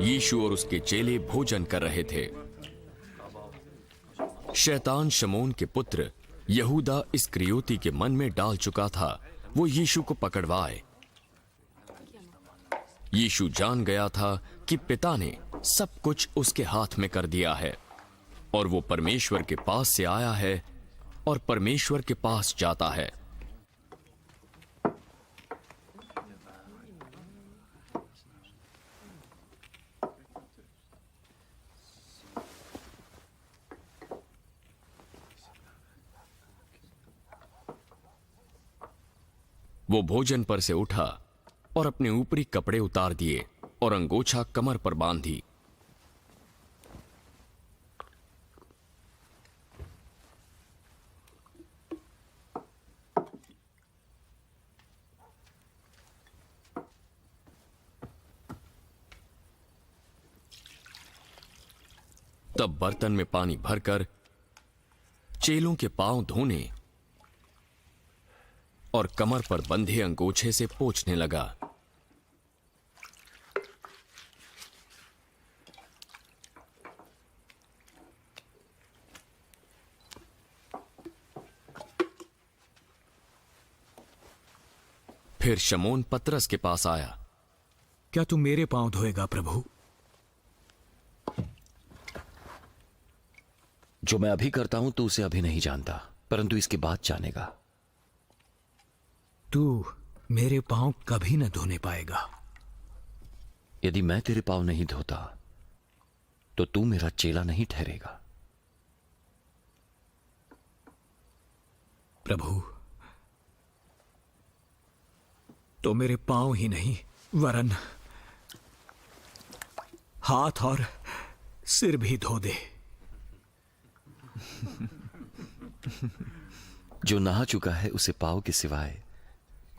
यीशु और उसके चेले भोजन कर रहे थे। शैतान शमौन के पुत्र यहूदा इस्करियोती के मन में डाल चुका था वो यीशु को पकड़वाए। यीशु जान गया था कि पिता ने सब कुछ उसके हाथ में कर दिया है और वो परमेश्वर के पास से आया है और परमेश्वर के पास जाता है। वो भोजन पर से उठा और अपने ऊपरी कपड़े उतार दिए और अंगोछा कमर पर बांधी। तब बर्तन में पानी भरकर चेलों के पांव धोने और कमर पर बंधे अंगोछे से पोंछने लगा। फिर शमौन पतरस के पास आया। क्या तू मेरे पांव धोएगा प्रभु? जो मैं अभी करता हूं तू उसे अभी नहीं जानता, परंतु इसके बाद जानेगा। तू मेरे पांव कभी न धोने पाएगा। यदि मैं तेरे पांव नहीं धोता तो तू मेरा चेला नहीं ठहरेगा। प्रभु, तो मेरे पांव ही नहीं वरन हाथ और सिर भी धो दे। जो नहा चुका है उसे पांव के सिवाय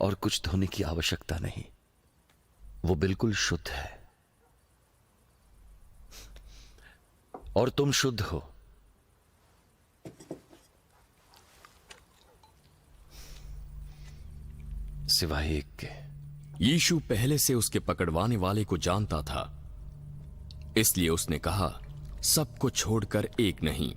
और कुछ धोने की आवश्यकता नहीं, वो बिल्कुल शुद्ध है। और तुम शुद्ध हो, सिवाय एक के। यीशु पहले से उसके पकड़वाने वाले को जानता था, इसलिए उसने कहा, सबको छोड़कर एक नहीं।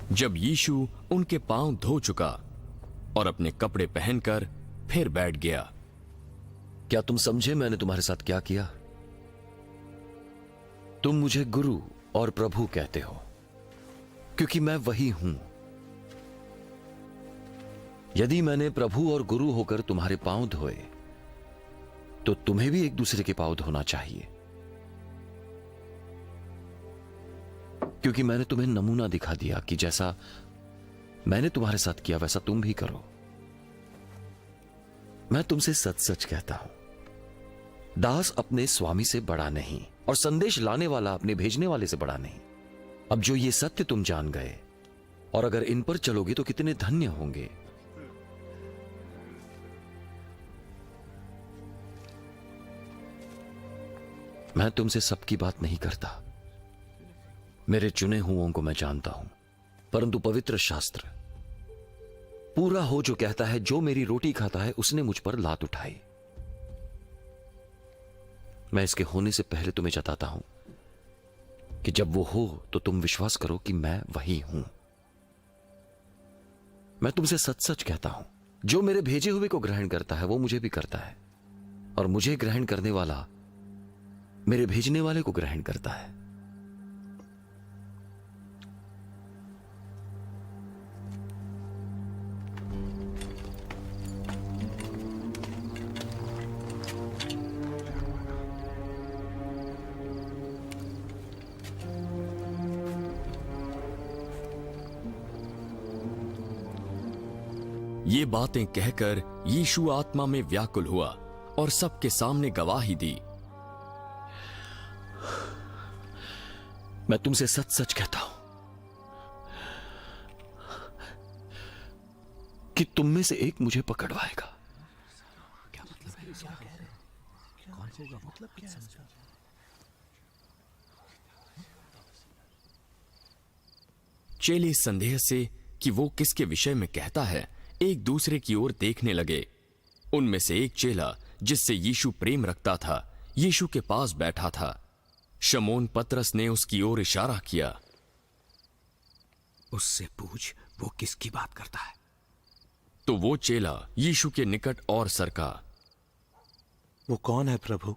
जब यीशु उनके पांव धो चुका और अपने कपड़े पहनकर फिर बैठ गया। क्या तुम समझे मैंने तुम्हारे साथ क्या किया? तुम मुझे गुरु और प्रभु कहते हो, क्योंकि मैं वही हूं। यदि मैंने प्रभु और गुरु होकर तुम्हारे पांव धोए, तो तुम्हें भी एक दूसरे के पांव धोना चाहिए, क्योंकि मैंने तुम्हें नमूना दिखा दिया कि जैसा मैंने तुम्हारे साथ किया वैसा तुम भी करो। मैं तुमसे सच सच कहता हूं, दास अपने स्वामी से बड़ा नहीं और संदेश लाने वाला अपने भेजने वाले से बड़ा नहीं। अब जो ये सत्य तुम जान गए और अगर इन पर चलोगे तो कितने धन्य होंगे। मैं तुमसे सबकी बात नहीं करता, मेरे चुने हुओं को मैं जानता हूं, परंतु पवित्र शास्त्र पूरा हो जो कहता है, जो मेरी रोटी खाता है उसने मुझ पर लात उठाई। मैं इसके होने से पहले तुम्हें जताता हूं कि जब वो हो तो तुम विश्वास करो कि मैं वही हूं। मैं तुमसे सच सच कहता हूं, जो मेरे भेजे हुए को ग्रहण करता है वो मुझे भी करता है, और मुझे ग्रहण करने वाला मेरे भेजने वाले को ग्रहण करता है। ये बातें कहकर यीशु आत्मा में व्याकुल हुआ और सबके सामने गवाही दी। मैं तुमसे सच सच कहता हूं कि तुम में से एक मुझे पकड़वाएगा। क्या मतलब है? क्या कह रहे हैं? कौन होगा? मतलब क्या है? चेले संदेह से कि वो किसके विषय में कहता है, एक दूसरे की ओर देखने लगे। उनमें से एक चेला जिससे यीशु प्रेम रखता था, यीशु के पास बैठा था। शमौन पतरस ने उसकी ओर इशारा किया। उससे पूछ वो किसकी बात करता है। तो वो चेला यीशु के निकट और सरका। वो कौन है प्रभु?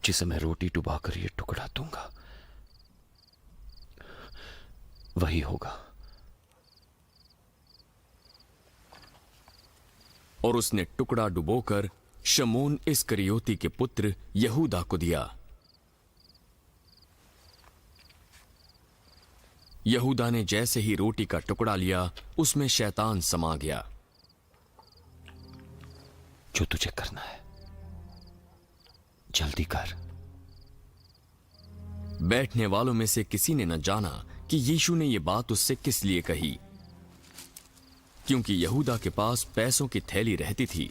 जिसे मैं रोटी डुबाकर ये टुकड़ा दूंगा वही होगा। और उसने टुकड़ा डुबोकर शमौन इस्करियोती के पुत्र यहूदा को दिया। यहूदा ने जैसे ही रोटी का टुकड़ा लिया, उसमें शैतान समा गया। जो तुझे करना है जल्दी कर। बैठने वालों में से किसी ने न जाना कि यीशु ने यह बात उससे किस लिए कही, क्योंकि यहूदा के पास पैसों की थैली रहती थी।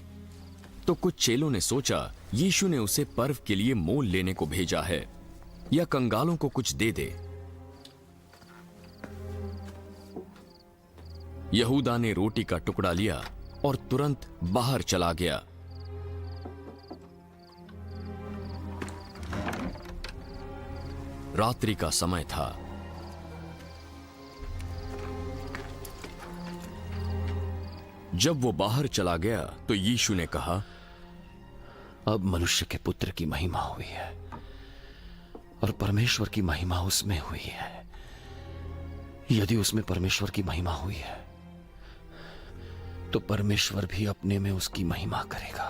तो कुछ चेलों ने सोचा यीशु ने उसे पर्व के लिए मोल लेने को भेजा है या कंगालों को कुछ दे दे। यहूदा ने रोटी का टुकड़ा लिया और तुरंत बाहर चला गया। रात्रि का समय था। जब वो बाहर चला गया तो यीशु ने कहा, अब मनुष्य के पुत्र की महिमा हुई है और परमेश्वर की महिमा उसमें हुई है। यदि उसमें परमेश्वर की महिमा हुई है तो परमेश्वर भी अपने में उसकी महिमा करेगा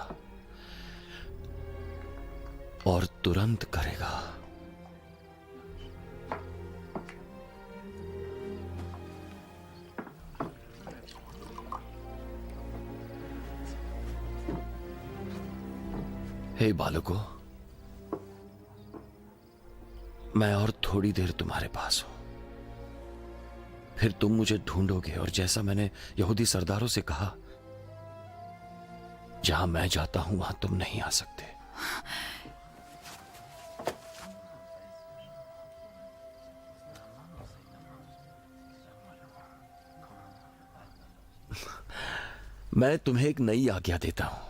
और तुरंत करेगा। हे बालकों, मैं और थोड़ी देर तुम्हारे पास हूं, फिर तुम मुझे ढूंढोगे और जैसा मैंने यहूदी सरदारों से कहा, जहां मैं जाता हूं वहां तुम नहीं आ सकते। मैं तुम्हें एक नई आज्ञा देता हूं,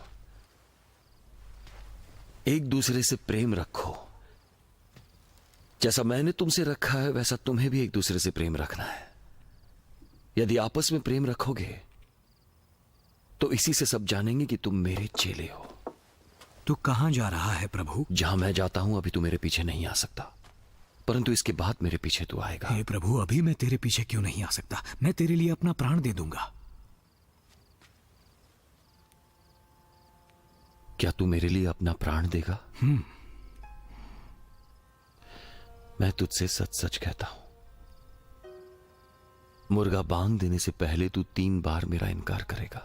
एक दूसरे से प्रेम रखो। जैसा मैंने तुमसे रखा है वैसा तुम्हें भी एक दूसरे से प्रेम रखना है। यदि आपस में प्रेम रखोगे तो इसी से सब जानेंगे कि तुम मेरे चेले हो। तू कहां जा रहा है प्रभु? जहां मैं जाता हूं अभी तू मेरे पीछे नहीं आ सकता, परंतु इसके बाद मेरे पीछे तू आएगा। हे प्रभु, अभी मैं तेरे पीछे क्यों नहीं आ सकता? मैं तेरे लिए अपना प्राण दे दूंगा। क्या तू मेरे लिए अपना प्राण देगा? मैं तुझसे सच सच कहता हूं, मुर्गा बांग देने से पहले तू 3 बार मेरा इनकार करेगा।